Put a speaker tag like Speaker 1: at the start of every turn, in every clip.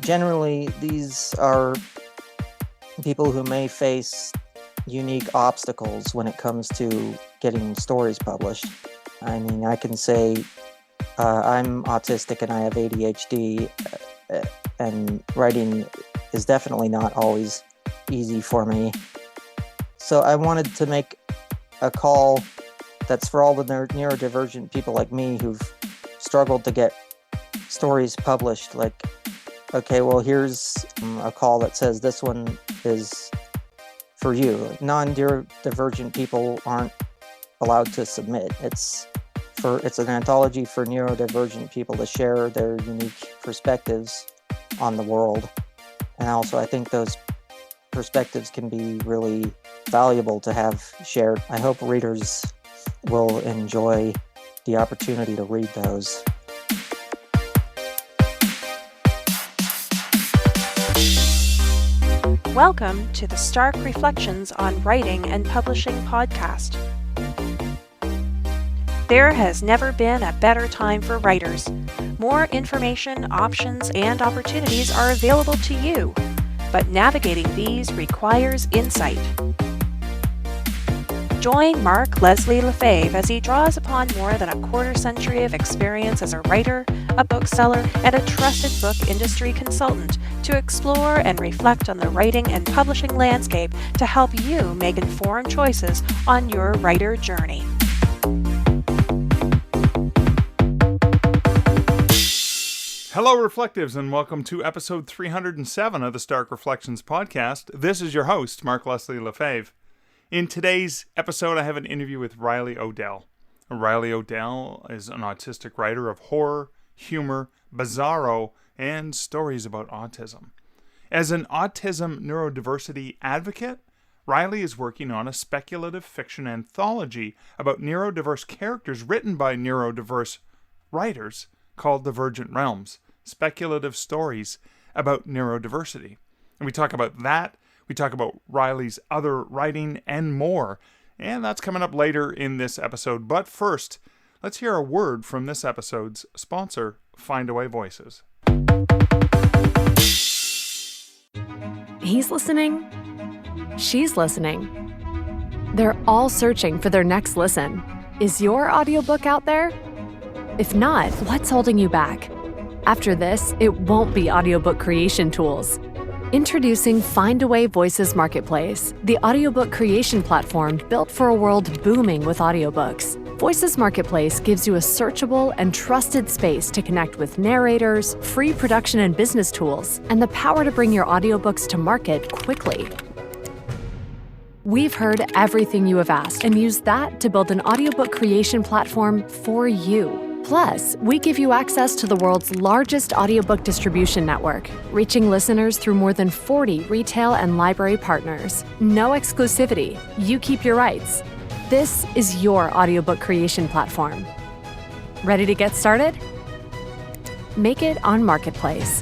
Speaker 1: generally, these are people who may face unique obstacles when it comes to getting stories published. I mean, I can say I'm autistic and I have ADHD, and writing is definitely not always easy for me. So I wanted to make a call that's for all the neurodivergent people like me who've struggled to get stories published. Like, okay, well, here's a call that says this one is for you. Like, non-neurodivergent people aren't allowed to submit. It's an anthology for neurodivergent people to share their unique perspectives on the world. And also, I think those perspectives can be really valuable to have shared. I hope readers will enjoy the opportunity to read those.
Speaker 2: Welcome to the Stark Reflections on Writing and Publishing podcast. There has never been a better time for writers. More information, options, and opportunities are available to you, but navigating these requires insight. Join Mark Leslie Lefebvre as he draws upon more than a quarter century of experience as a writer, a bookseller, and a trusted book industry consultant to explore and reflect on the writing and publishing landscape to help you make informed choices on your writer journey.
Speaker 3: Hello, Reflectives, and welcome to episode 307 of the Stark Reflections podcast. This is your host, Mark Leslie Lefebvre. In today's episode, I have an interview with Riley Odell. Riley Odell is an autistic writer of horror, humor, bizarro, and stories about autism. As an autism neurodiversity advocate, Riley is working on a speculative fiction anthology about neurodiverse characters written by neurodiverse writers called Divergent Realms, Speculative Stories About Neurodiversity. And we talk about that. We talk about Riley's other writing and more. And that's coming up later in this episode. But first, let's hear a word from this episode's sponsor, Findaway Voices.
Speaker 4: He's listening. She's listening. They're all searching for their next listen. Is your audiobook out there? If not, what's holding you back? After this, it won't be audiobook creation tools. Introducing Findaway Voices Marketplace, the audiobook creation platform built for a world booming with audiobooks. Voices Marketplace gives you a searchable and trusted space to connect with narrators, free production and business tools, and the power to bring your audiobooks to market quickly. We've heard everything you have asked and used that to build an audiobook creation platform for you. Plus, we give you access to the world's largest audiobook distribution network, reaching listeners through more than 40 retail and library partners. No exclusivity. You keep your rights. This is your audiobook creation platform. Ready to get started? Make it on Marketplace.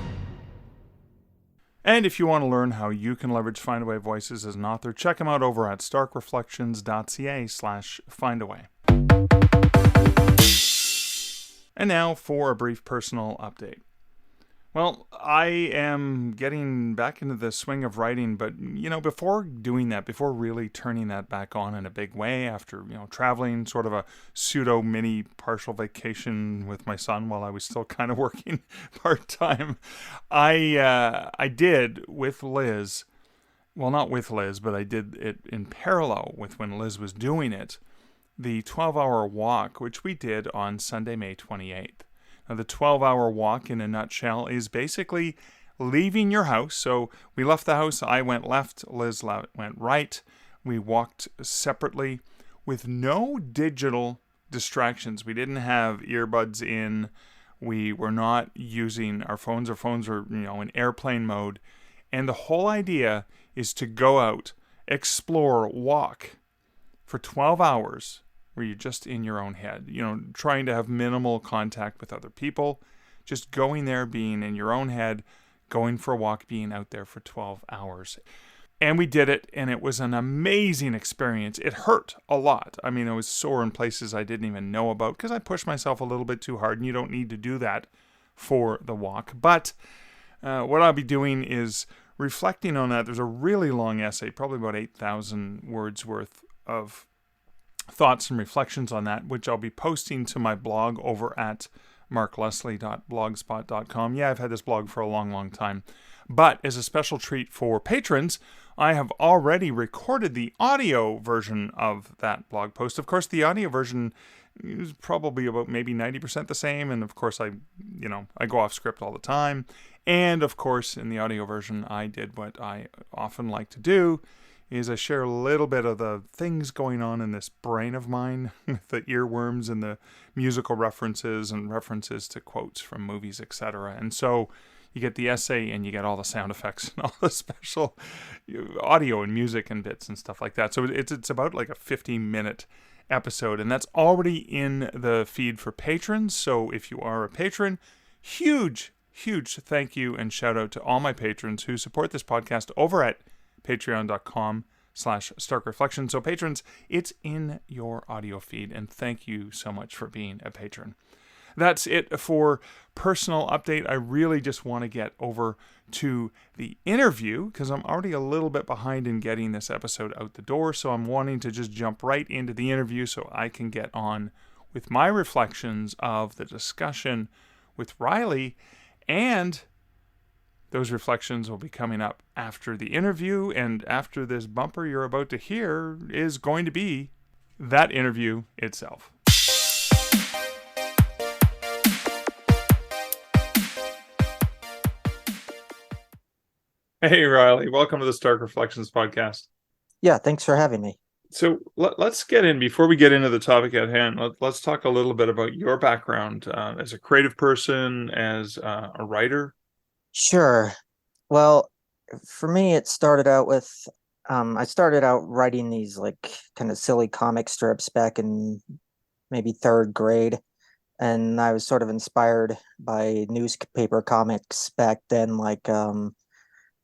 Speaker 3: And if you want to learn how you can leverage Findaway Voices as an author, check them out over at starkreflections.ca/Findaway. And now for a brief personal update. Well, I am getting back into the swing of writing, but, before doing that, before really turning that back on in a big way after, traveling, sort of a pseudo mini partial vacation with my son while I was still kind of working part-time, I did with Liz, well, not with Liz, but I did it in parallel with when Liz was doing it, the 12-hour walk, which we did on Sunday, May 28th. Now, the 12-hour walk, in a nutshell, is basically leaving your house. So we left the house. I went left. Liz went right. We walked separately with no digital distractions. We didn't have earbuds in. We were not using our phones. Our phones were, in airplane mode. And the whole idea is to go out, explore, walk for 12 hours where you're just in your own head, trying to have minimal contact with other people, just going there, being in your own head, going for a walk, being out there for 12 hours. And we did it, and it was an amazing experience. It hurt a lot. I mean, I was sore in places I didn't even know about because I pushed myself a little bit too hard, and you don't need to do that for the walk. But what I'll be doing is reflecting on that. There's a really long essay, probably about 8,000 words worth of thoughts and reflections on that, which I'll be posting to my blog over at markleslie.blogspot.com. Yeah, I've had this blog for a long, long time. But as a special treat for patrons, I have already recorded the audio version of that blog post. Of course, the audio version is probably about maybe 90% the same. And of course, I go off script all the time. And of course, in the audio version, I did what I often like to do, is I share a little bit of the things going on in this brain of mine, with the earworms and the musical references and references to quotes from movies, etc. And so you get the essay and you get all the sound effects and all the special audio and music and bits and stuff like that. So it's about like a 15-minute episode, and that's already in the feed for patrons. So if you are a patron, huge thank you and shout out to all my patrons who support this podcast over at patreon.com/starkreflections. So patrons, it's in your audio feed, and thank you so much for being a patron. That's it for personal update. I really just want to get over to the interview because I'm already a little bit behind in getting this episode out the door. So I'm wanting to just jump right into the interview so I can get on with my reflections of the discussion with Riley, and those reflections will be coming up after the interview, and after this bumper you're about to hear is going to be that interview itself. Hey, Riley, welcome to the Stark Reflections podcast.
Speaker 1: Yeah, thanks for having me.
Speaker 3: So let's get in, before we get into the topic at hand, let's talk a little bit about your background as a creative person, as a writer.
Speaker 1: Sure. Well, for me, it started out with, I started out writing these like kind of silly comic strips back in maybe third grade. And I was sort of inspired by newspaper comics back then, like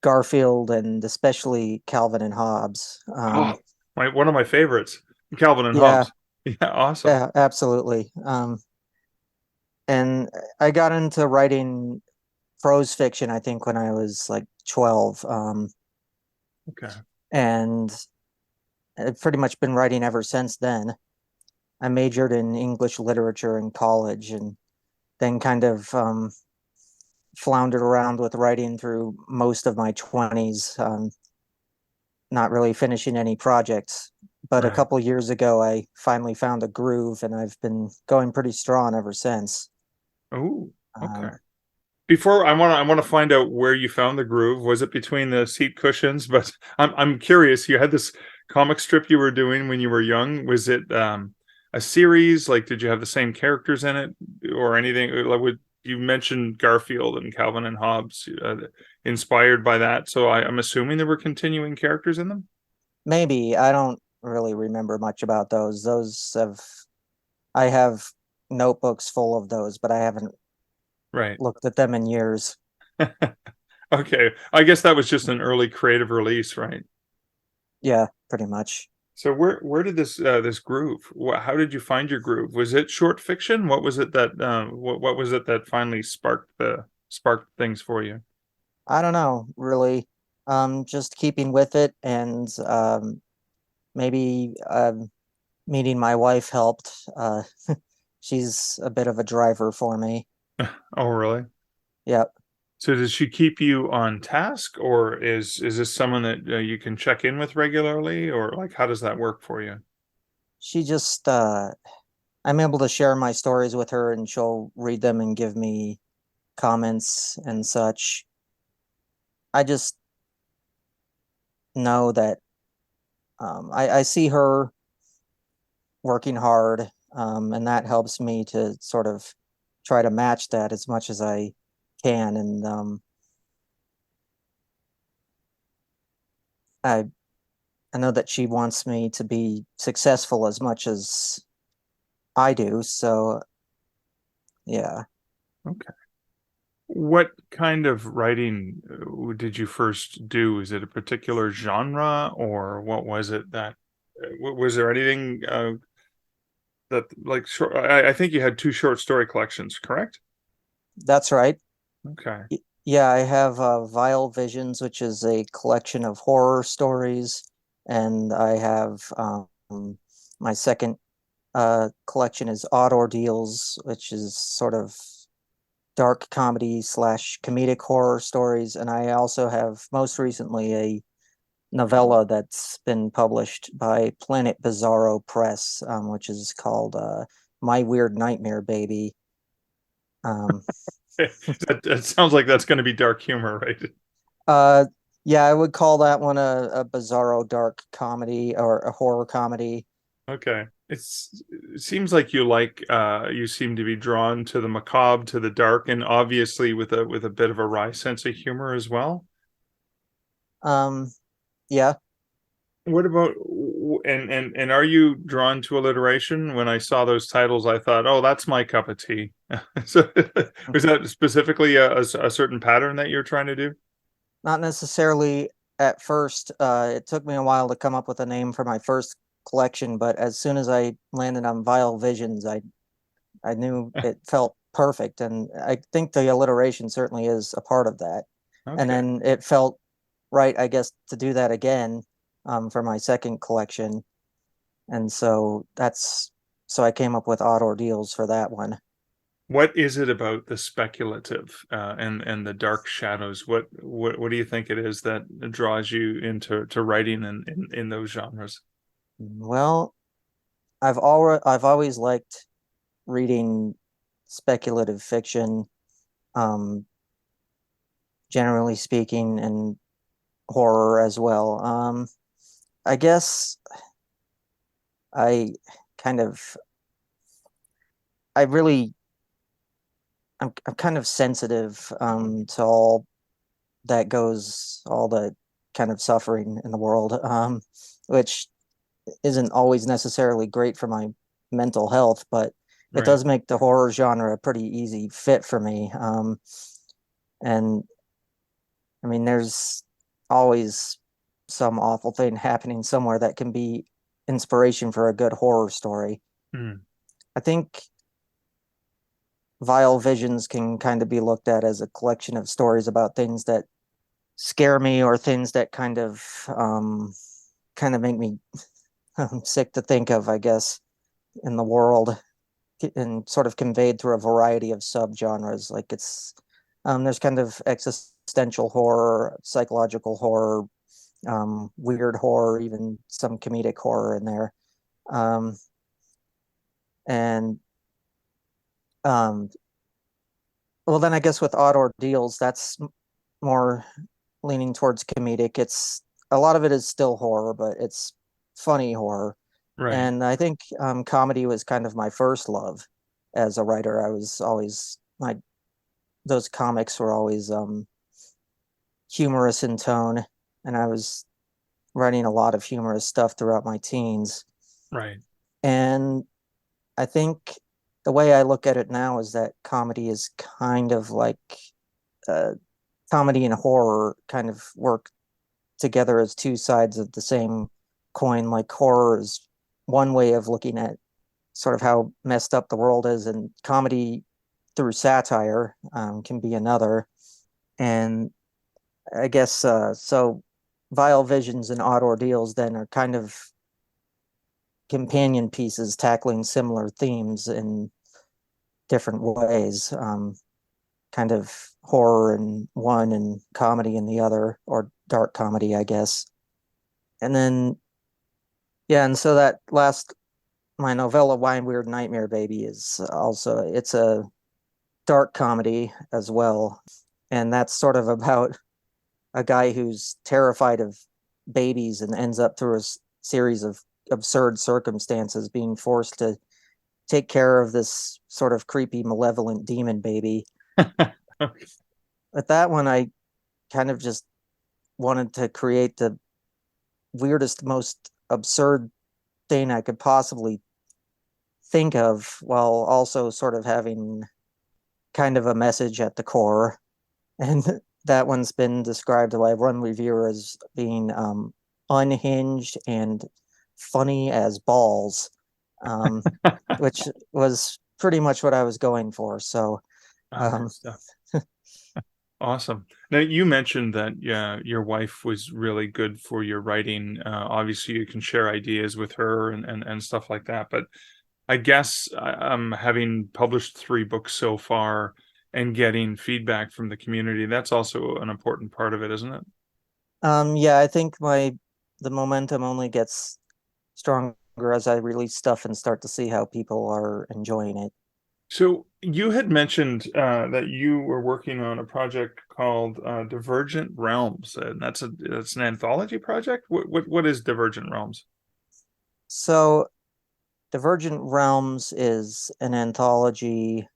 Speaker 1: Garfield and especially Calvin and Hobbes.
Speaker 3: One of my favorites, Calvin and
Speaker 1: Yeah.
Speaker 3: Hobbes. Yeah, awesome.
Speaker 1: Yeah, absolutely. And I got into writing prose fiction, I think, when I was like 12.
Speaker 3: Okay.
Speaker 1: And I've pretty much been writing ever since then. I majored in English literature in college, and then kind of floundered around with writing through most of my 20s, not really finishing any projects. But
Speaker 3: Right.
Speaker 1: a couple years ago, I finally found a groove, and I've been going pretty strong ever since.
Speaker 3: Oh, okay. Before I want to find out where you found the groove. Was it between the seat cushions? But I'm curious. You had this comic strip you were doing when you were young. Was it a series? Like, did you have the same characters in it or anything? Like, you mentioned Garfield and Calvin and Hobbes, inspired by that. So I'm assuming there were continuing characters in them.
Speaker 1: Maybe. I don't really remember much about those. I have notebooks full of those, but I haven't
Speaker 3: Right.
Speaker 1: looked at them in years.
Speaker 3: Okay. I guess that was just an early creative release, right?
Speaker 1: Yeah, pretty much.
Speaker 3: So where did this groove? How did you find your groove? Was it short fiction? What was it that what was it that finally sparked things for you?
Speaker 1: I don't know, really. Just keeping with it, and maybe meeting my wife helped. She's a bit of a driver for me.
Speaker 3: Oh, really?
Speaker 1: Yep.
Speaker 3: So does she keep you on task, or is this someone that you can check in with regularly, or like how does that work for you?
Speaker 1: She just I'm able to share my stories with her, and she'll read them and give me comments and such. I just know that I see her working hard, and that helps me to sort of try to match that as much as I can. And I know that she wants me to be successful as much as I do. So yeah.
Speaker 3: Okay. What kind of writing did you first do? Is it a particular genre, or what was it that was there anything that like short? I think you had two short story collections, correct?
Speaker 1: That's right.
Speaker 3: Okay.
Speaker 1: Yeah, I have Vile Visions, which is a collection of horror stories, and I have my second collection is Odd Ordeals, which is sort of dark comedy slash comedic horror stories, and I also have most recently a novella that's been published by Planet Bizarro Press, which is called My Weird Nightmare Baby. Um,
Speaker 3: That sounds like that's going to be dark humor, right?
Speaker 1: uh, yeah, I would call that one a bizarro dark comedy or a horror comedy.
Speaker 3: Okay. It seems like you seem to be drawn to the macabre, to the dark, and obviously with a bit of a wry sense of humor as well.
Speaker 1: Um, yeah,
Speaker 3: What about and are you drawn to alliteration? When I saw those titles, I thought, oh, that's my cup of tea. So was that specifically a certain pattern that you're trying to do?
Speaker 1: not necessarily at first. It took me a while to come up with a name for my first collection, but as soon as I landed on Vile Visions, I knew it felt perfect, and I think the alliteration certainly is a part of that. And
Speaker 3: Okay.
Speaker 1: then it felt right, I guess, to do that again for my second collection, and so I came up with Odd Ordeals for that one.
Speaker 3: What is it about the speculative and the dark shadows? What do you think it is that draws you into writing in those genres?
Speaker 1: Well, I've always liked reading speculative fiction, um, generally speaking, and horror as well. I guess I kind of I really I'm kind of sensitive to all the kind of suffering in the world, which isn't always necessarily great for my mental health, but it
Speaker 3: Right.
Speaker 1: does make the horror genre a pretty easy fit for me. And I mean, there's always some awful thing happening somewhere that can be inspiration for a good horror story.
Speaker 3: Mm,
Speaker 1: I think Vile Visions can kind of be looked at as a collection of stories about things that scare me or things that kind of make me sick to think of, I guess, in the world, and sort of conveyed through a variety of subgenres. Like there's kind of existential horror, psychological horror, weird horror, even some comedic horror in there. Um, and um, well, then I guess with Odd Ordeals, that's more leaning towards comedic. It's a lot of it is still horror, but it's funny horror.
Speaker 3: right.
Speaker 1: And I think comedy was kind of my first love as a writer. I was always my those comics were always humorous in tone, and I was writing a lot of humorous stuff throughout my teens.
Speaker 3: Right.
Speaker 1: And I think the way I look at it now is that comedy is kind of like uh, comedy and horror kind of work together as two sides of the same coin. Like horror is one way of looking at sort of how messed up the world is, and comedy through satire can be another. And I guess so. Vile Visions and Odd Ordeals then are kind of companion pieces tackling similar themes in different ways. Kind of horror in one and comedy in the other, or dark comedy, I guess. And then, yeah, and so that last, my novella, Why Weird Nightmare Baby, is also, it's a dark comedy as well. And that's sort of about a guy who's terrified of babies and ends up through a series of absurd circumstances being forced to take care of this sort of creepy, malevolent demon baby. With that one, I kind of just wanted to create the weirdest, most absurd thing I could possibly think of, while also sort of having kind of a message at the core. And that one's been described by one reviewer as being unhinged and funny as balls, um, which was pretty much what I was going for. So,
Speaker 3: Ah,
Speaker 1: um,
Speaker 3: good stuff. Awesome. Now, you mentioned that your wife was really good for your writing. Obviously, you can share ideas with her and stuff like that. But I guess having published 3 books so far and getting feedback from the community, that's also an important part of it, isn't it?
Speaker 1: Yeah, I think the momentum only gets stronger as I release stuff and start to see how people are enjoying it.
Speaker 3: So you had mentioned that you were working on a project called Divergent Realms, and that's an anthology project. What is Divergent Realms?
Speaker 1: So, Divergent Realms is an anthology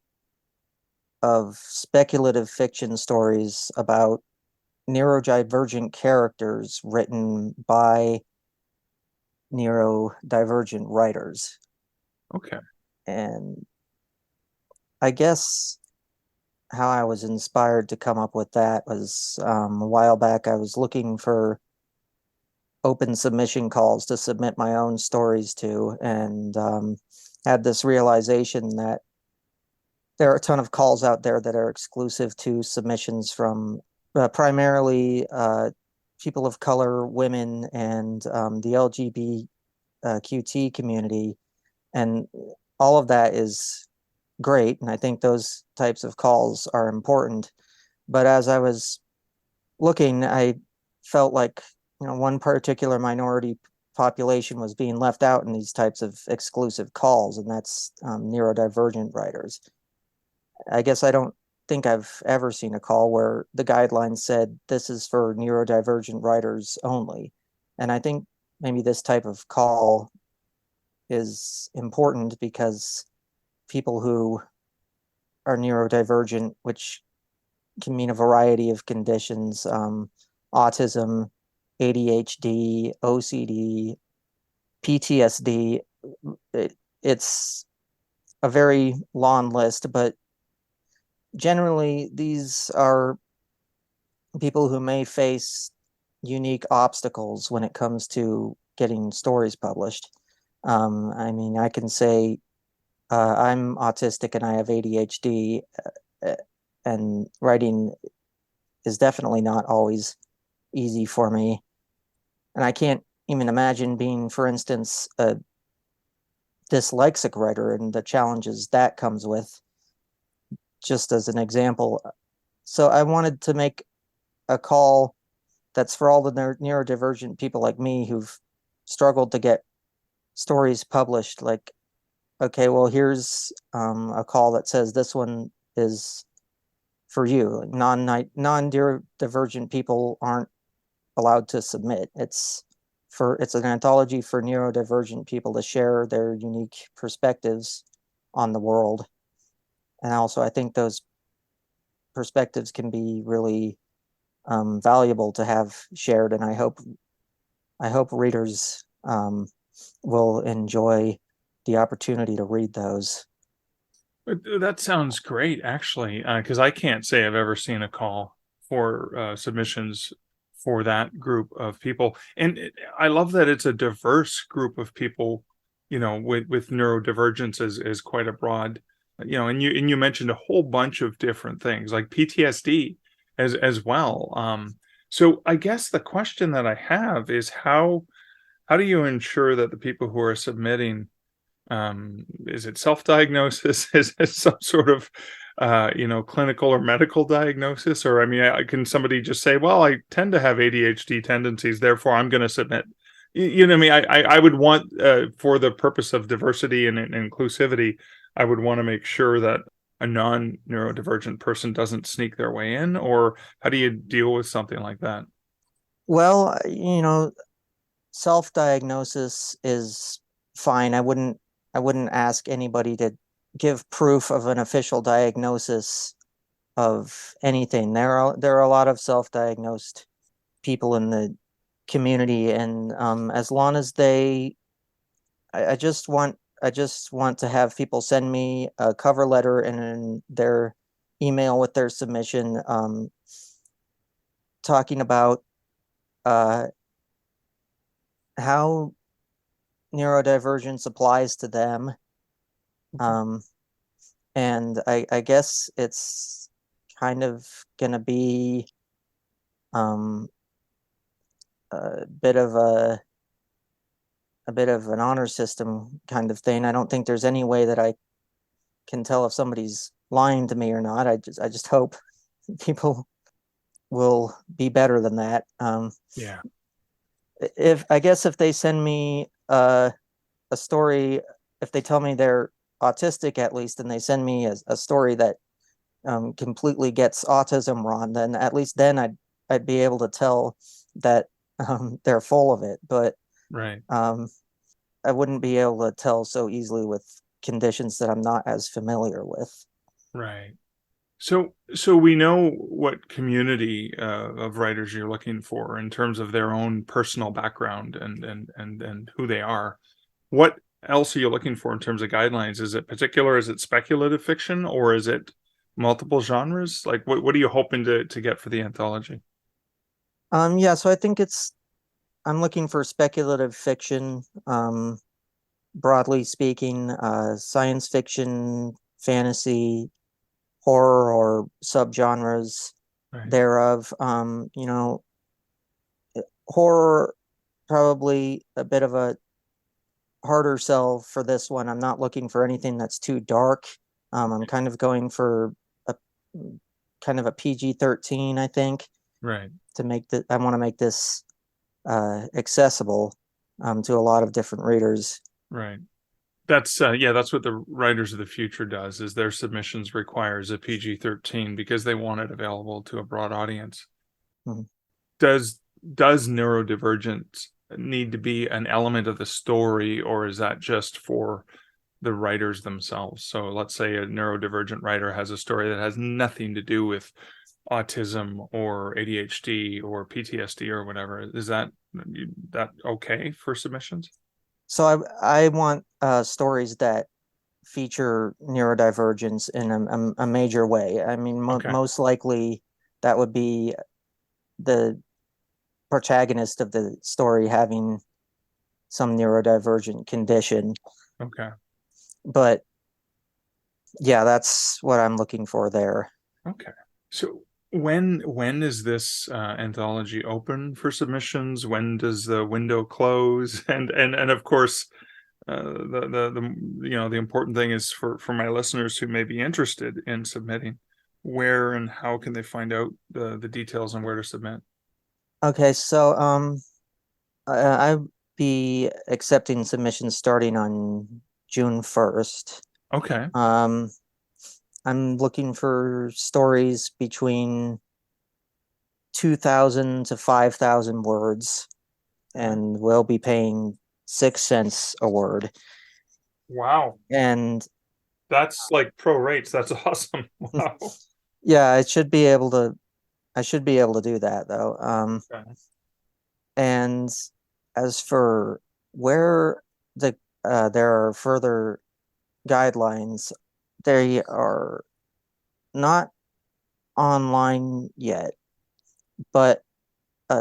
Speaker 1: of speculative fiction stories about neurodivergent characters written by neurodivergent writers.
Speaker 3: Okay.
Speaker 1: And I guess how I was inspired to come up with that was a while back. I was looking for open submission calls to submit my own stories to, and had this realization that there are a ton of calls out there that are exclusive to submissions from primarily people of color, women, and the LGBTQT community. And all of that is great. And I think those types of calls are important. But as I was looking, I felt like, one particular minority population was being left out in these types of exclusive calls, and that's neurodivergent writers. I guess I don't think I've ever seen a call where the guidelines said this is for neurodivergent writers only. And I think maybe this type of call is important because people who are neurodivergent, which can mean a variety of conditions, autism, ADHD, OCD, PTSD. It's a very long list, but generally these are people who may face unique obstacles when it comes to getting stories published. I mean, I can say I'm autistic and I have ADHD, uh, and writing is definitely not always easy for me. And I can't even imagine being, for instance, a dyslexic writer and the challenges that comes with, just as an example. So I wanted to make a call that's for all the neurodivergent people like me who've struggled to get stories published. Like, okay, well, here's a call that says this one is for you. Non-neurodivergent people aren't allowed to submit. It's an anthology for neurodivergent people to share their unique perspectives on the world. And also, I think those perspectives can be really valuable to have shared. And I hope readers will enjoy the opportunity to read those.
Speaker 3: That sounds great, actually, because I can't say I've ever seen a call for submissions for that group of people, and I love that it's a diverse group of people. With neurodivergence is quite a broad, and you mentioned a whole bunch of different things like PTSD as well. So I guess the question that I have is how do you ensure that the people who are submitting, is it self-diagnosis? Is it some sort of, clinical or medical diagnosis? Or, I mean, can somebody just say, well, I tend to have ADHD tendencies, therefore I'm going to submit. You know what I mean? I would want, for the purpose of diversity and inclusivity, I would want to make sure that a non-neurodivergent person doesn't sneak their way in. Or how do you deal with something like that?
Speaker 1: Well, self-diagnosis is fine. I wouldn't ask anybody to give proof of an official diagnosis of anything. There are a lot of self-diagnosed people in the community, and as long as I just want to have people send me a cover letter and their email with their submission, talking about uh, how neurodivergence applies to them. Um, and I guess it's kind of going to be a bit of an honor system kind of thing. I don't think there's any way that I can tell if somebody's lying to me or not. I just hope people will be better than that.
Speaker 3: Yeah.
Speaker 1: If they send me a story, if they tell me they're autistic at least, and they send me a story that completely gets autism wrong, then at least then I'd be able to tell that they're full of it. But
Speaker 3: Right.
Speaker 1: I wouldn't be able to tell so easily with conditions that I'm not as familiar with.
Speaker 3: Right. So we know what community of writers you're looking for in terms of their own personal background and who they are. What else are you looking for in terms of guidelines? Is it particular? Is it speculative fiction, or is it multiple genres? Like, what are you hoping to get for the anthology?
Speaker 1: Yeah, so I think I'm looking for speculative fiction, broadly speaking, science fiction, fantasy, horror, or subgenres
Speaker 3: Right.
Speaker 1: thereof. Horror, probably a bit of a harder sell for this one. I'm not looking for anything that's too dark. I'm kind of going for a kind of a PG-13, I think,
Speaker 3: Right.
Speaker 1: I want to make this accessible to a lot of different readers.
Speaker 3: Right. That's that's what the Writers of the Future does, is their submissions requires a PG-13 because they want it available to a broad audience.
Speaker 1: Mhm.
Speaker 3: Does neurodivergence need to be an element of the story, or is that just for the writers themselves? So let's say a neurodivergent writer has a story that has nothing to do with autism or ADHD or PTSD or whatever. Is that okay for submissions?
Speaker 1: So I want stories that feature neurodivergence in a major way. I mean,
Speaker 3: Okay.
Speaker 1: most likely that would be the protagonist of the story having some neurodivergent condition.
Speaker 3: Okay.
Speaker 1: But yeah, that's what I'm looking for there.
Speaker 3: Okay. So when is this anthology open for submissions? When does the window close? And of course, the important thing is for my listeners who may be interested in submitting, where and how can they find out the details on where to submit?
Speaker 1: Okay, so I'll be accepting submissions starting on June 1st.
Speaker 3: Okay.
Speaker 1: I'm looking for stories between 2,000 to 5,000 words, and we'll be paying 6 cents a word.
Speaker 3: Wow.
Speaker 1: And
Speaker 3: That's like pro rates. That's awesome. Wow.
Speaker 1: yeah, I should be able to do that though.
Speaker 3: Okay.
Speaker 1: And as for where there are further guidelines, they are not online yet, but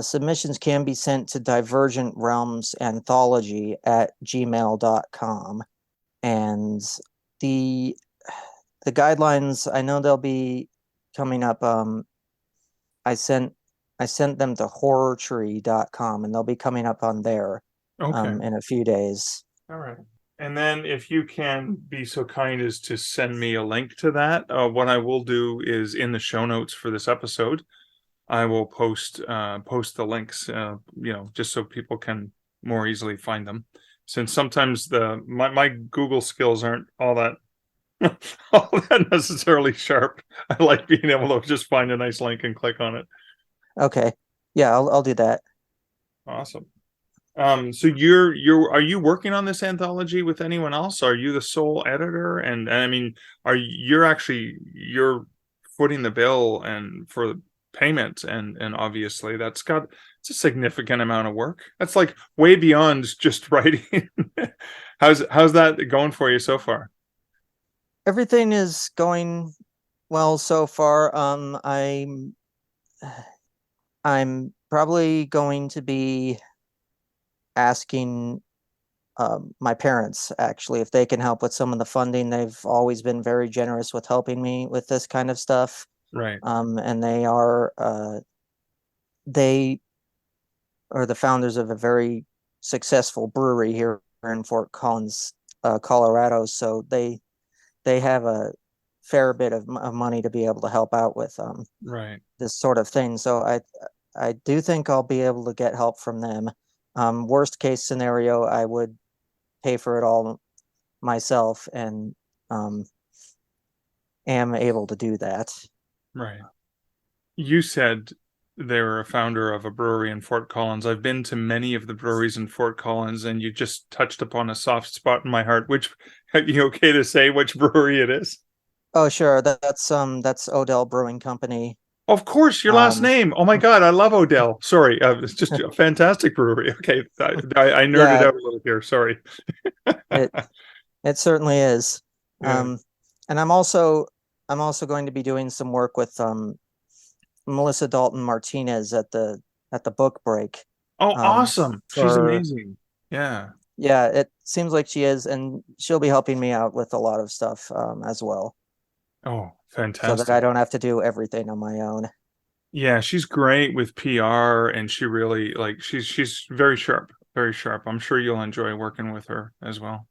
Speaker 1: submissions can be sent to Divergent Realms anthology at gmail.com. And the guidelines, I know they'll be coming up. I sent them to horrortree.com, and they'll be coming up on there
Speaker 3: Okay.
Speaker 1: in a few days.
Speaker 3: All right. And then if you can be so kind as to send me a link to that, what I will do is in the show notes for this episode, I will post the links, just so people can more easily find them. Since sometimes my Google skills aren't all that all that necessarily sharp. I like being able to just find a nice link and click on it.
Speaker 1: Okay. Yeah, I'll do that.
Speaker 3: Awesome. So are you working on this anthology with anyone else? Are you the sole editor? And I mean, you're footing the bill and for payment, and obviously it's a significant amount of work. That's like way beyond just writing. How's that going for you so far?
Speaker 1: Everything is going well so far. I'm probably going to be asking my parents actually if they can help with some of the funding. They've always been very generous with helping me with this kind of stuff.
Speaker 3: Right.
Speaker 1: And they are the founders of a very successful brewery here in Fort Collins, Colorado. So they have a fair bit of money to be able to help out with
Speaker 3: Right.
Speaker 1: this sort of thing. So I do think I'll be able to get help from them. Worst case scenario, I would pay for it all myself, and um, am able to do that.
Speaker 3: Right. You said they were a founder of a brewery in Fort Collins. I've been to many of the breweries in Fort Collins, and you just touched upon a soft spot in my heart. Which, are you okay to say which brewery it is?
Speaker 1: Oh, sure. That's Odell Brewing Company.
Speaker 3: Of course, your last
Speaker 1: Um,
Speaker 3: name. Oh my God, I love Odell. Sorry, it's just a fantastic brewery. Okay, I nerded
Speaker 1: yeah,
Speaker 3: out a little here. Sorry.
Speaker 1: it it certainly is.
Speaker 3: Yeah.
Speaker 1: Um, and I'm also going to be doing some work with Melissa Dalton Martinez at the book break.
Speaker 3: Oh, awesome. She's
Speaker 1: For
Speaker 3: amazing. Yeah.
Speaker 1: Yeah, it seems like she is, and she'll be helping me out with a lot of stuff as well,
Speaker 3: Oh,
Speaker 1: so that I
Speaker 3: fantastic.
Speaker 1: don't have to do everything on my own.
Speaker 3: Yeah, she's great with PR, and she really like she's very sharp, very sharp. I'm sure you'll enjoy working with her as well.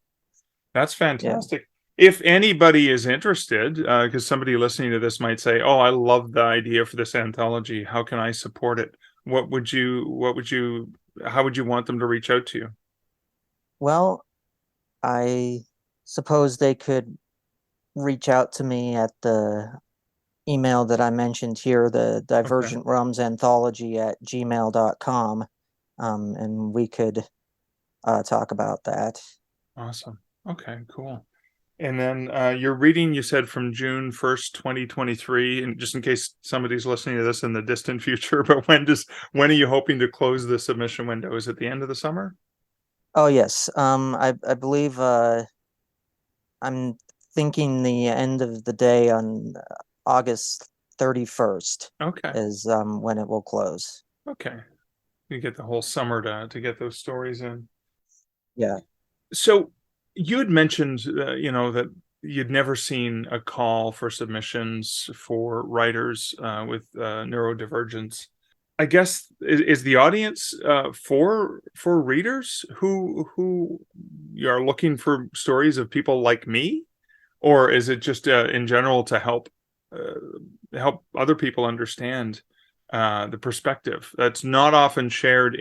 Speaker 3: That's
Speaker 1: Yeah.
Speaker 3: fantastic. If anybody is interested, because somebody listening to this might say, "Oh, I love the idea for this anthology. How can I support it?" How would you want them to reach out to you?
Speaker 1: Well, I suppose they could reach out to me at the email that I mentioned here, the
Speaker 3: Okay,
Speaker 1: Divergent Realms anthology at gmail.com, and we could talk about that.
Speaker 3: awesome. Okay, cool. And then your reading, you said from June 1st, 2023, and just in case somebody's listening to this in the distant future, but when are you hoping to close the submission window? Is it the end of the summer?
Speaker 1: Oh, yes. I believe I'm thinking the end of the day on August 31st
Speaker 3: Okay,
Speaker 1: is when it will close.
Speaker 3: okay. You get the whole summer to get those stories in.
Speaker 1: Yeah.
Speaker 3: So you had mentioned, that you'd never seen a call for submissions for writers with neurodivergence. I guess is the audience for readers who are looking for stories of people like me, or is it just in general to help other people understand the perspective that's not often shared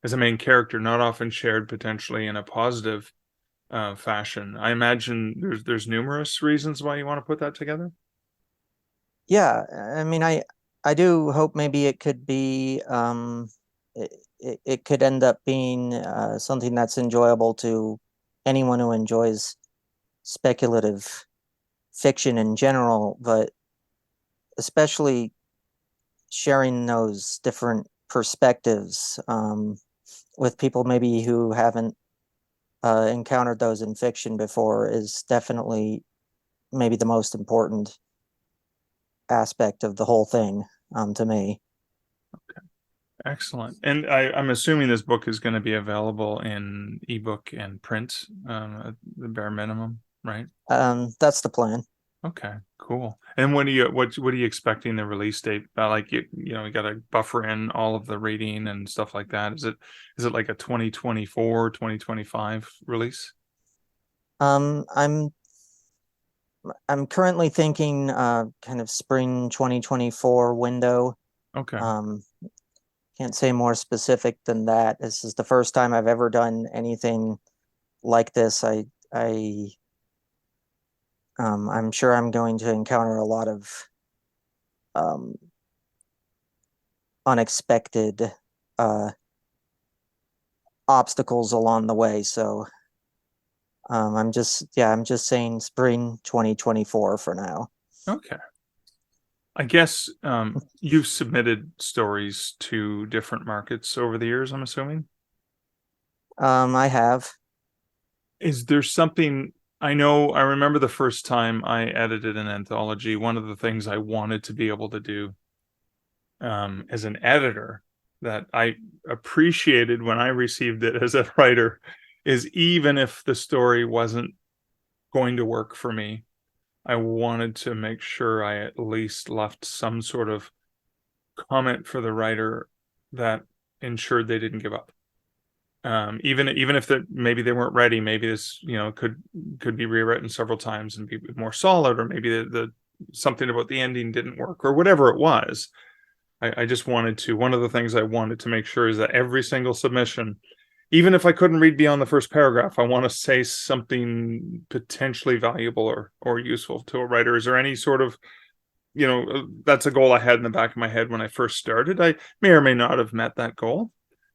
Speaker 3: as a main character, not often shared potentially in a positive fashion. I imagine there's numerous reasons why you want to put that together.
Speaker 1: Yeah. I mean, I do hope maybe it could be, it could end up being something that's enjoyable to anyone who enjoys speculative fiction in general, but especially sharing those different perspectives with people maybe who haven't encountered those in fiction before is definitely maybe the most important aspect of the whole thing to me.
Speaker 3: Excellent. And I'm assuming this book is going to be available in ebook and print at the bare minimum, right?
Speaker 1: That's the plan.
Speaker 3: Okay, cool. And what are you expecting the release date? Like you got to buffer in all of the reading and stuff like that. Is it like a 2024, 2025 release?
Speaker 1: Um, I'm I'm currently thinking kind of spring 2024 window.
Speaker 3: Okay.
Speaker 1: Um, can't say more specific than that. This is the first time I've ever done anything like this. I'm sure I'm going to encounter a lot of um, unexpected uh, obstacles along the way. So I'm just saying spring 2024 for now.
Speaker 3: Okay. I guess you've submitted stories to different markets over the years, I'm assuming.
Speaker 1: I have.
Speaker 3: Is there something I remember the first time I edited an anthology, one of the things I wanted to be able to do as an editor that I appreciated when I received it as a writer is even if the story wasn't going to work for me, I wanted to make sure I at least left some sort of comment for the writer that ensured they didn't give up. Even if that maybe they weren't ready, maybe this could be rewritten several times and be more solid, or maybe the something about the ending didn't work, or whatever it was. I just wanted to. One of the things I wanted to make sure is that every single submission, even if I couldn't read beyond the first paragraph, I want to say something potentially valuable or useful to a writer. Is there any sort of that's a goal I had in the back of my head when I first started. I may or may not have met that goal,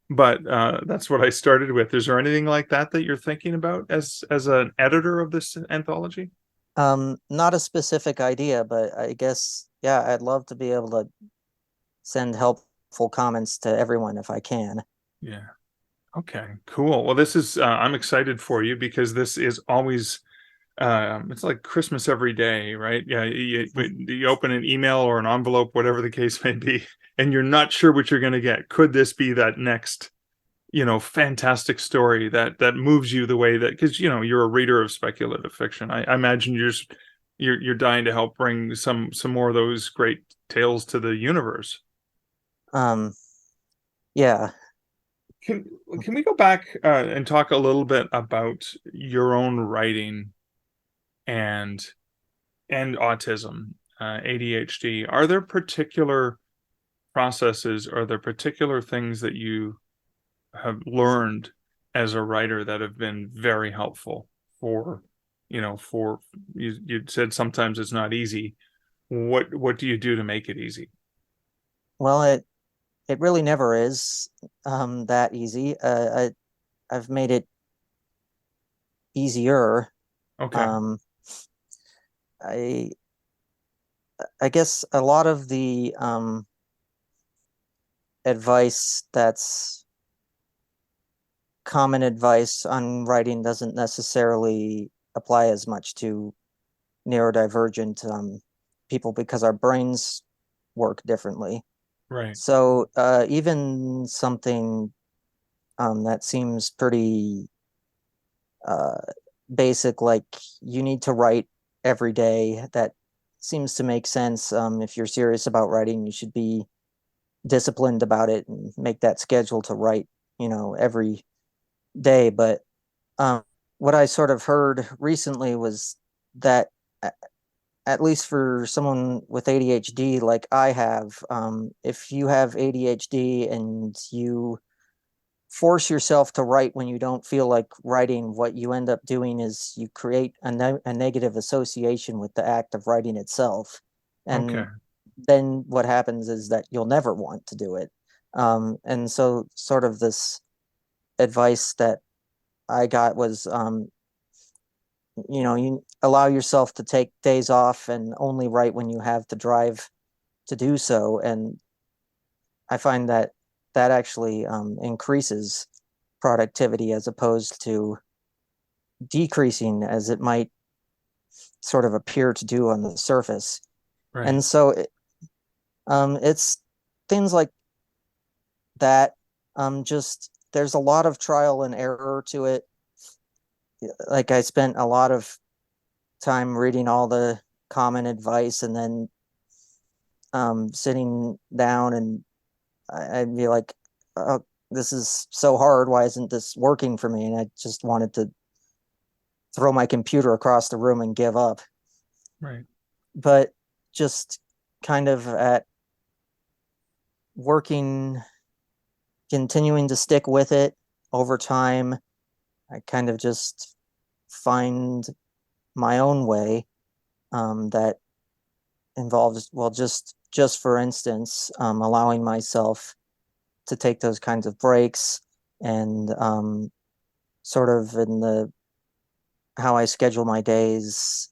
Speaker 3: but that's what I started with. Is there anything like that you're thinking about as an editor of this anthology?
Speaker 1: Not a specific idea, but I guess, yeah, I'd love to be able to send helpful comments to everyone if I can.
Speaker 3: Yeah. Okay, cool. Well, this is I'm excited for you, because this is always it's like Christmas every day, right? Yeah, you open an email or an envelope, whatever the case may be, and you're not sure what you're going to get. Could this be that next fantastic story that moves you the way that, because you're a reader of speculative fiction. I imagine you're dying to help bring some more of those great tales to the universe.
Speaker 1: Yeah.
Speaker 3: Can we go back and talk a little bit about your own writing and autism, ADHD? Are there particular processes, are there particular things that you have learned as a writer that have been very helpful for you said sometimes it's not easy. What do you do to make it easy?
Speaker 1: Well, it really never is that easy. I've made it easier.
Speaker 3: Okay.
Speaker 1: I I guess a lot of the advice that's common advice on writing doesn't necessarily apply as much to neurodivergent people, because our brains work differently.
Speaker 3: Right.
Speaker 1: So even something that seems pretty uh, basic, like you need to write every day, that seems to make sense. If you're serious about writing, you should be disciplined about it and make that schedule to write, every day. But um, what I sort of heard recently was that, at least for someone with ADHD like I have, if you have ADHD and you force yourself to write when you don't feel like writing, what you end up doing is you create a negative association with the act of writing itself.
Speaker 3: Okay.
Speaker 1: And then what happens is that you'll never want to do it. And so, sort of, this advice that I got was, you allow yourself to take days off and only write when you have the drive to do so. And I find that that actually increases productivity, as opposed to decreasing, as it might sort of appear to do on the surface.
Speaker 3: Right.
Speaker 1: And so it's things like that. Just, there's a lot of trial and error to it. Like, I spent a lot of time reading all the common advice, and then sitting down, and I'd be like, oh, this is so hard. Why isn't this working for me? And I just wanted to throw my computer across the room and give up.
Speaker 3: Right.
Speaker 1: But just kind of at working, continuing to stick with it over time, I kind of just find my own way that involves, well, just for instance, allowing myself to take those kinds of breaks, and sort of in the how I schedule my days,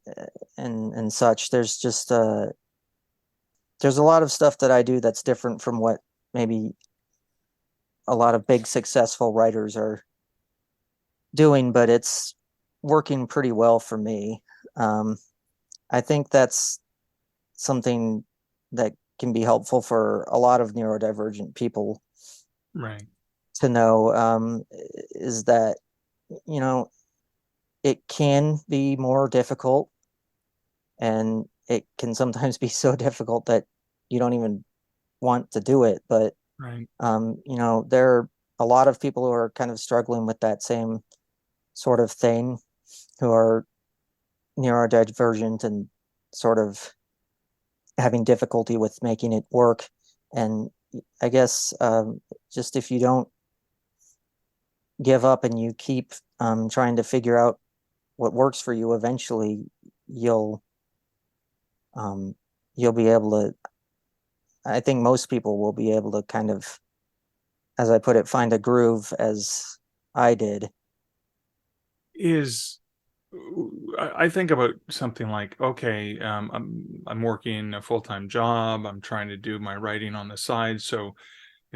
Speaker 1: and such. There's just there's a lot of stuff that I do that's different from what maybe a lot of big successful writers are doing, but it's working pretty well for me. I think that's something that can be helpful for a lot of neurodivergent people
Speaker 3: Right.
Speaker 1: to know, is that, you know, it can be more difficult and it can sometimes be so difficult that you don't even want to do it. But
Speaker 3: Right.
Speaker 1: there are a lot of people who are kind of struggling with that same sort of thing, who are neurodivergent and sort of having difficulty with making it work. And I guess just if you don't give up and you keep trying to figure out what works for you, eventually you'll you'll be able to. I think most people will be able to kind of, as I put it, find a groove, as I did.
Speaker 3: I think about something like, okay, I'm working a full-time job. I'm trying to do my writing on the side. So,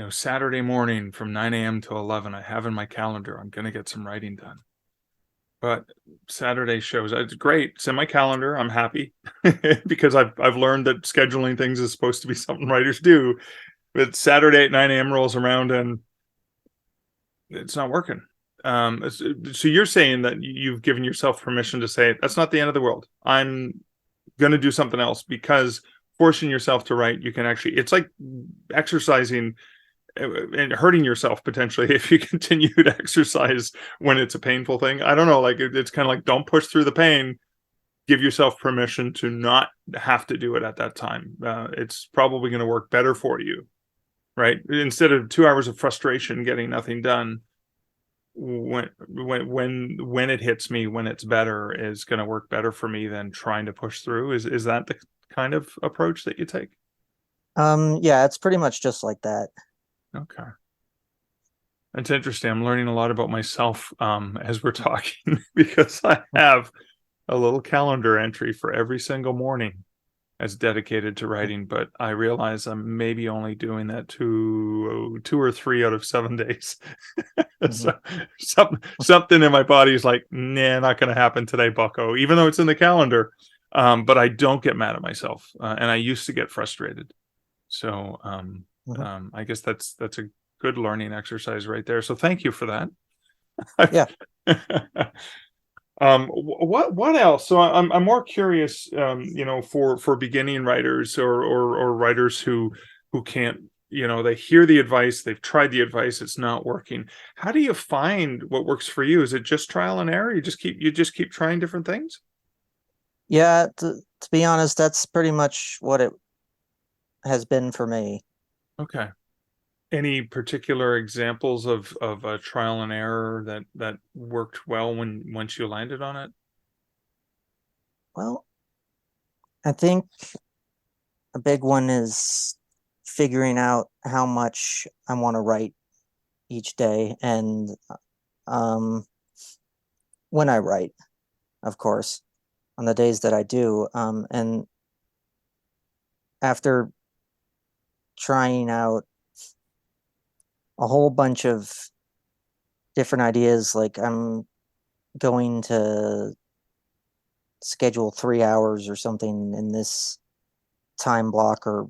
Speaker 3: Saturday morning from 9 a.m. to 11, I have in my calendar, I'm going to get some writing done. But Saturday shows, it's great. It's in my calendar. I'm happy because I've learned that scheduling things is supposed to be something writers do. But Saturday at 9 a.m. rolls around and it's not working. So you're saying that you've given yourself permission to say, that's not the end of the world. I'm going to do something else, because forcing yourself to write, you can actually, it's like exercising and hurting yourself potentially if you continue to exercise when it's a painful thing. I don't know, like it's kind of like, don't push through the pain. Give yourself permission to not have to do it at that time. It's probably going to work better for you, right? Instead of 2 hours of frustration getting nothing done, when it hits me, when it's better, is going to work better for me than trying to push through. Is that the kind of approach that you take?
Speaker 1: Yeah, it's pretty much just like that.
Speaker 3: Okay. It's interesting. I'm learning a lot about myself as we're talking because I have a little calendar entry for every single morning as dedicated to writing, but I realize I'm maybe only doing that two or 3 out of 7 days. So something in my body is like, nah, not going to happen today, bucko, even though it's in the calendar. But I don't get mad at myself. And I used to get frustrated. So I guess that's a good learning exercise right there. So thank you for that.
Speaker 1: Yeah.
Speaker 3: What else? So I'm more curious, for beginning writers or writers who can't, they hear the advice, they've tried the advice, it's not working. How do you find what works for you? Is it just trial and error? You just keep trying different things?
Speaker 1: Yeah, to be honest, that's pretty much what it has been for me.
Speaker 3: Okay. Any particular examples of a trial and error that worked well once you landed on it?
Speaker 1: Well, I think a big one is figuring out how much I want to write each day, and um, when I write, of course, on the days that I do. And after trying out a whole bunch of different ideas, like I'm going to schedule 3 hours or something in this time block, or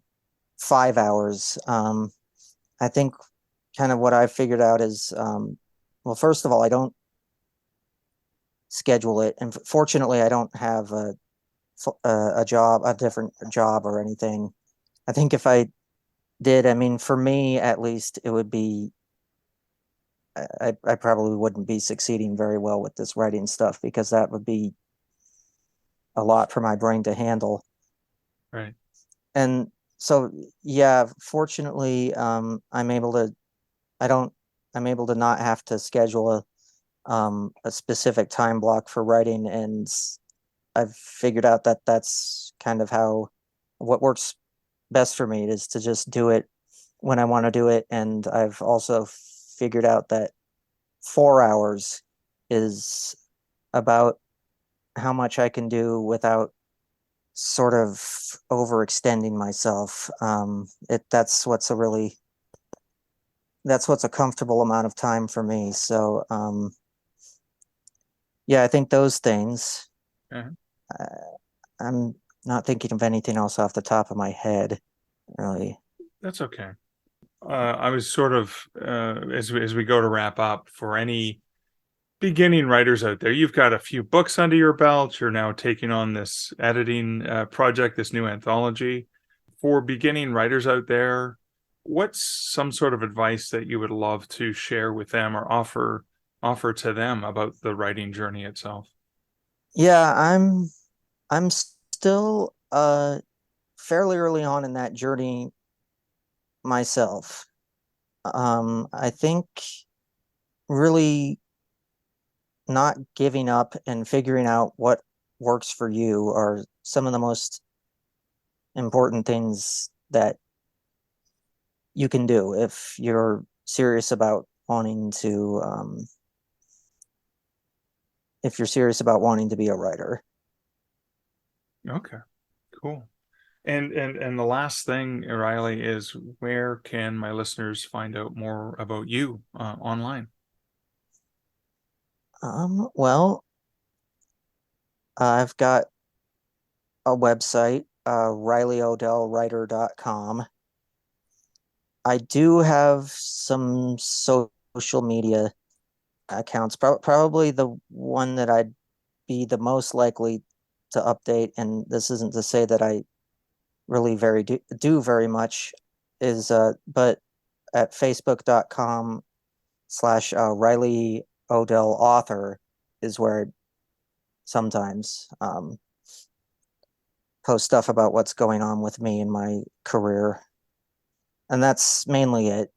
Speaker 1: 5 hours. I think kind of what I figured out is, well, first of all, I don't schedule it, and fortunately, I don't have a job, a different job or anything. I think if I did, I mean, for me at least, it would be, I probably wouldn't be succeeding very well with this writing stuff, because that would be a lot for my brain to handle.
Speaker 3: Right.
Speaker 1: And so, yeah, fortunately, I'm able to, I'm able to not have to schedule a specific time block for writing. And I've figured out that that's kind of what works best for me, is to just do it when I want to do it. And I've also figured out that 4 hours is about how much I can do without sort of overextending myself. That's what's a comfortable amount of time for me. So yeah, I think those things.
Speaker 3: Uh-huh.
Speaker 1: I'm not thinking of anything else off the top of my head, really.
Speaker 3: That's okay. I was sort of as we go to wrap up, for any beginning writers out there, you've got a few books under your belt. You're now taking on this editing project, this new anthology. For beginning writers out there, what's some sort of advice that you would love to share with them or offer to them about the writing journey itself?
Speaker 1: Yeah, I'm still fairly early on in that journey myself. I think really not giving up and figuring out what works for you are some of the most important things that you can do if you're serious about wanting to be a writer.
Speaker 3: Okay, cool. And the last thing, Riley, is where can my listeners find out more about you online?
Speaker 1: Well, I've got a website, RileyOdellWriter.com. I do have some social media accounts. Probably the one that I'd be the most likely to update, and this isn't to say that I really do very much, is but at facebook.com/ Riley Odell author is where I sometimes post stuff about what's going on with me in my career. And that's mainly it.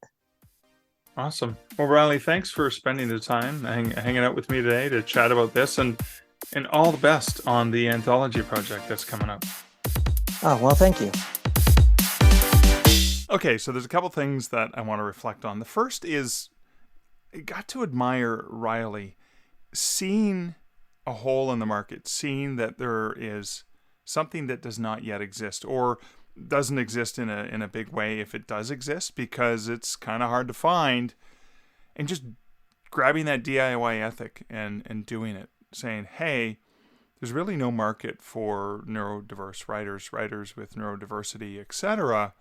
Speaker 3: Awesome. Well, Riley, thanks for spending the time hanging out with me today to chat about this, and all the best on the anthology project that's coming up.
Speaker 1: Oh, well, thank you.
Speaker 3: Okay, so there's a couple things that I want to reflect on. The first is, I got to admire Riley seeing a hole in the market, seeing that there is something that does not yet exist, or doesn't exist in a big way if it does exist, because it's kind of hard to find, and just grabbing that DIY ethic and doing it, saying, hey, there's really no market for neurodiverse writers with neurodiversity, etc.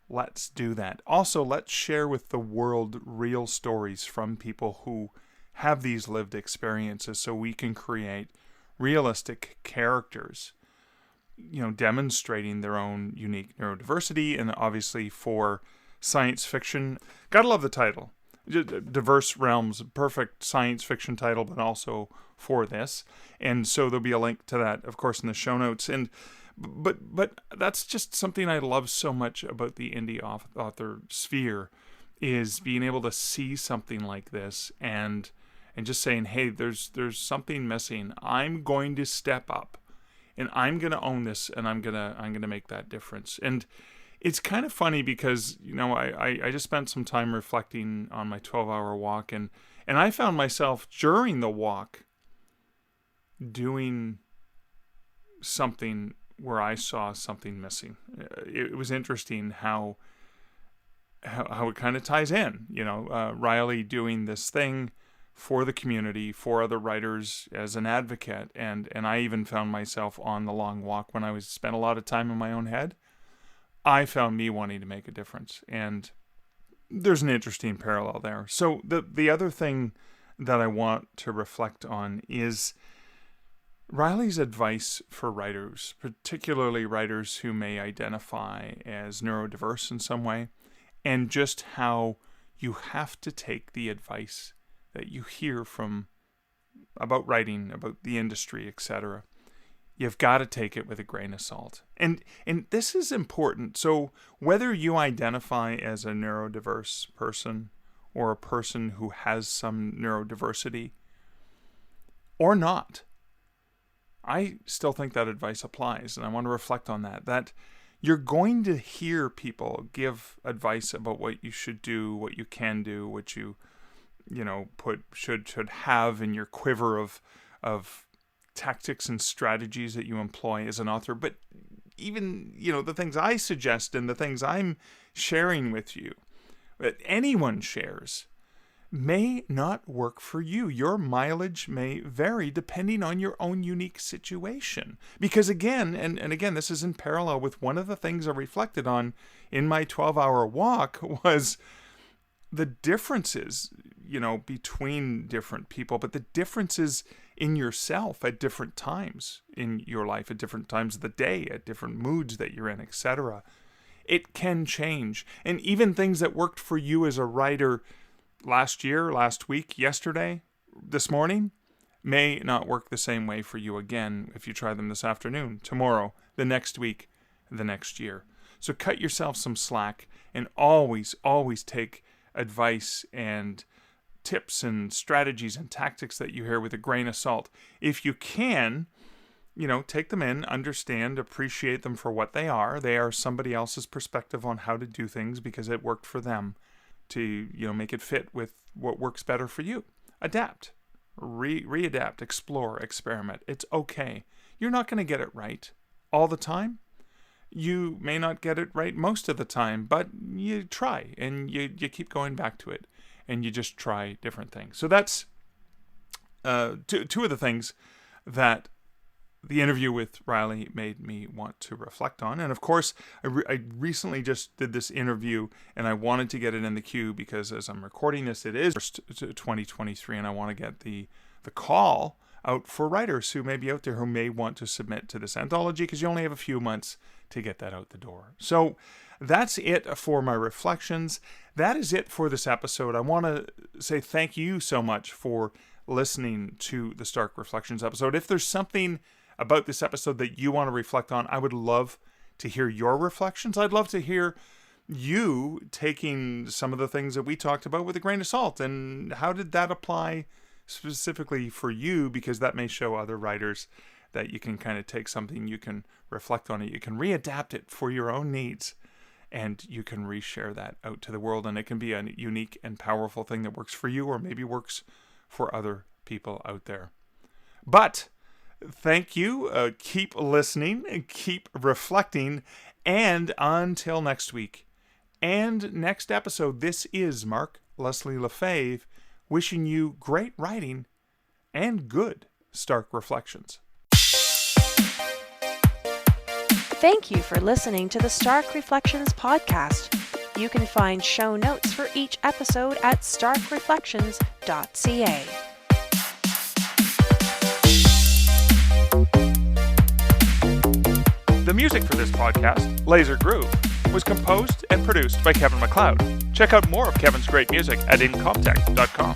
Speaker 3: Let's do that. Also, let's share with the world real stories from people who have these lived experiences so we can create realistic characters, demonstrating their own unique neurodiversity. And obviously for science fiction, gotta love the title. Diverse Realms, perfect science fiction title, but also for this. And so there'll be a link to that, of course, in the show notes. But that's just something I love so much about the indie author sphere, is being able to see something like this and just saying, hey, there's something missing. I'm going to step up, and I'm going to own this, and I'm going to make that difference. And it's kind of funny because, I just spent some time reflecting on my 12-hour walk, and I found myself during the walk doing something where I saw something missing. It was interesting how it kind of ties in, Riley doing this thing for the community, for other writers as an advocate. And I even found myself on the long walk, when I spent a lot of time in my own head, I found me wanting to make a difference. And there's an interesting parallel there. So the other thing that I want to reflect on is Riley's advice for writers, particularly writers who may identify as neurodiverse in some way, and just how you have to take the advice that you hear about writing, about the industry, etc. You've got to take it with a grain of salt. And this is important. So whether you identify as a neurodiverse person, or a person who has some neurodiversity, or not, I still think that advice applies, and I want to reflect on that you're going to hear people give advice about what you should do, what you can do, what you should have in your quiver of tactics and strategies that you employ as an author. But even, the things I suggest and the things I'm sharing with you, that anyone shares, may not work for you. Your mileage may vary depending on your own unique situation. Because again, and again, this is in parallel with one of the things I reflected on in my 12-hour walk, was the differences. between different people, but the differences in yourself at different times in your life, at different times of the day, at different moods that you're in, etc. It can change. And even things that worked for you as a writer last year, last week, yesterday, this morning, may not work the same way for you again if you try them this afternoon, tomorrow, the next week, the next year. So cut yourself some slack and always, always take advice and tips and strategies and tactics that you hear with a grain of salt. If you can, take them in, understand, appreciate them for what they are. They are somebody else's perspective on how to do things because it worked for them, to make it fit with what works better for you. Adapt, readapt, explore, experiment. It's okay. You're not going to get it right all the time. You may not get it right most of the time, but you try and you keep going back to it and you just try different things. So that's two of the things that the interview with Riley made me want to reflect on. And of course, I recently just did this interview and I wanted to get it in the queue because as I'm recording this, it is 2023 and I want to get the call out for writers who may be out there who may want to submit to this anthology because you only have a few months to get that out the door. So that's it for my reflections. That is it for this episode. I want to say thank you so much for listening to the Stark Reflections episode. If there's something about this episode that you want to reflect on, I would love to hear your reflections. I'd love to hear you taking some of the things that we talked about with a grain of salt and how did that apply specifically for you, because that may show other writers that you can kind of take something, you can reflect on it, you can readapt it for your own needs, and you can reshare that out to the world, and it can be a unique and powerful thing that works for you or maybe works for other people out there. But thank you. Keep listening and keep reflecting. And until next week and next episode, this is Mark Leslie Lefebvre wishing you great writing and good Stark Reflections.
Speaker 2: Thank you for listening to the Stark Reflections podcast. You can find show notes for each episode at starkreflections.ca.
Speaker 3: The music for this podcast, Laser Groove, was composed and produced by Kevin MacLeod. Check out more of Kevin's great music at incomptech.com.